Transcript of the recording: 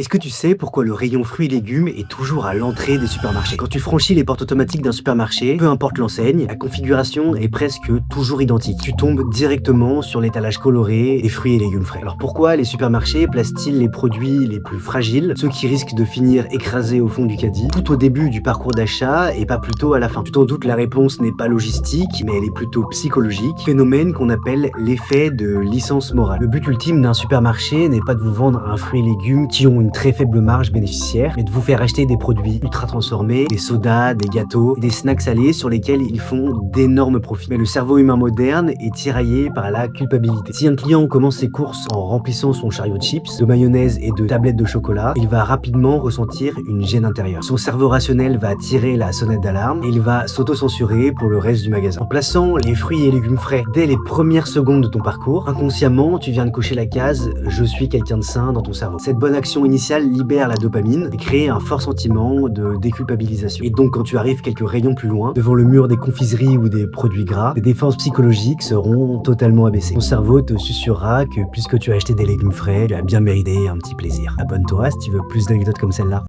Est-ce que tu sais pourquoi le rayon fruits et légumes est toujours à l'entrée des supermarchés? Quand tu franchis les portes automatiques d'un supermarché, peu importe l'enseigne, la configuration est presque toujours identique. Tu tombes directement sur l'étalage coloré des fruits et légumes frais. Alors pourquoi les supermarchés placent-ils les produits les plus fragiles, ceux qui risquent de finir écrasés au fond du caddie, tout au début du parcours d'achat et pas plutôt à la fin? Tu t'en doutes, la réponse n'est pas logistique, mais elle est plutôt psychologique, phénomène qu'on appelle l'effet de licence morale. Le but ultime d'un supermarché n'est pas de vous vendre un fruit et légumes qui ont une très faible marge bénéficiaire, mais de vous faire acheter des produits ultra transformés, des sodas, des gâteaux, des snacks salés sur lesquels ils font d'énormes profits. Mais le cerveau humain moderne est tiraillé par la culpabilité. Si un client commence ses courses en remplissant son chariot de chips, de mayonnaise et de tablettes de chocolat, il va rapidement ressentir une gêne intérieure. Son cerveau rationnel va tirer la sonnette d'alarme et il va s'auto-censurer pour le reste du magasin. En plaçant les fruits et légumes frais dès les premières secondes de ton parcours, inconsciemment, tu viens de cocher la case « Je suis quelqu'un de sain » dans ton cerveau. Cette bonne action initiale libère la dopamine et crée un fort sentiment de déculpabilisation. Et donc quand tu arrives quelques rayons plus loin, devant le mur des confiseries ou des produits gras, tes défenses psychologiques seront totalement abaissées. Ton cerveau te susurrera que puisque tu as acheté des légumes frais, tu as bien mérité un petit plaisir. Abonne-toi si tu veux plus d'anecdotes comme celle-là.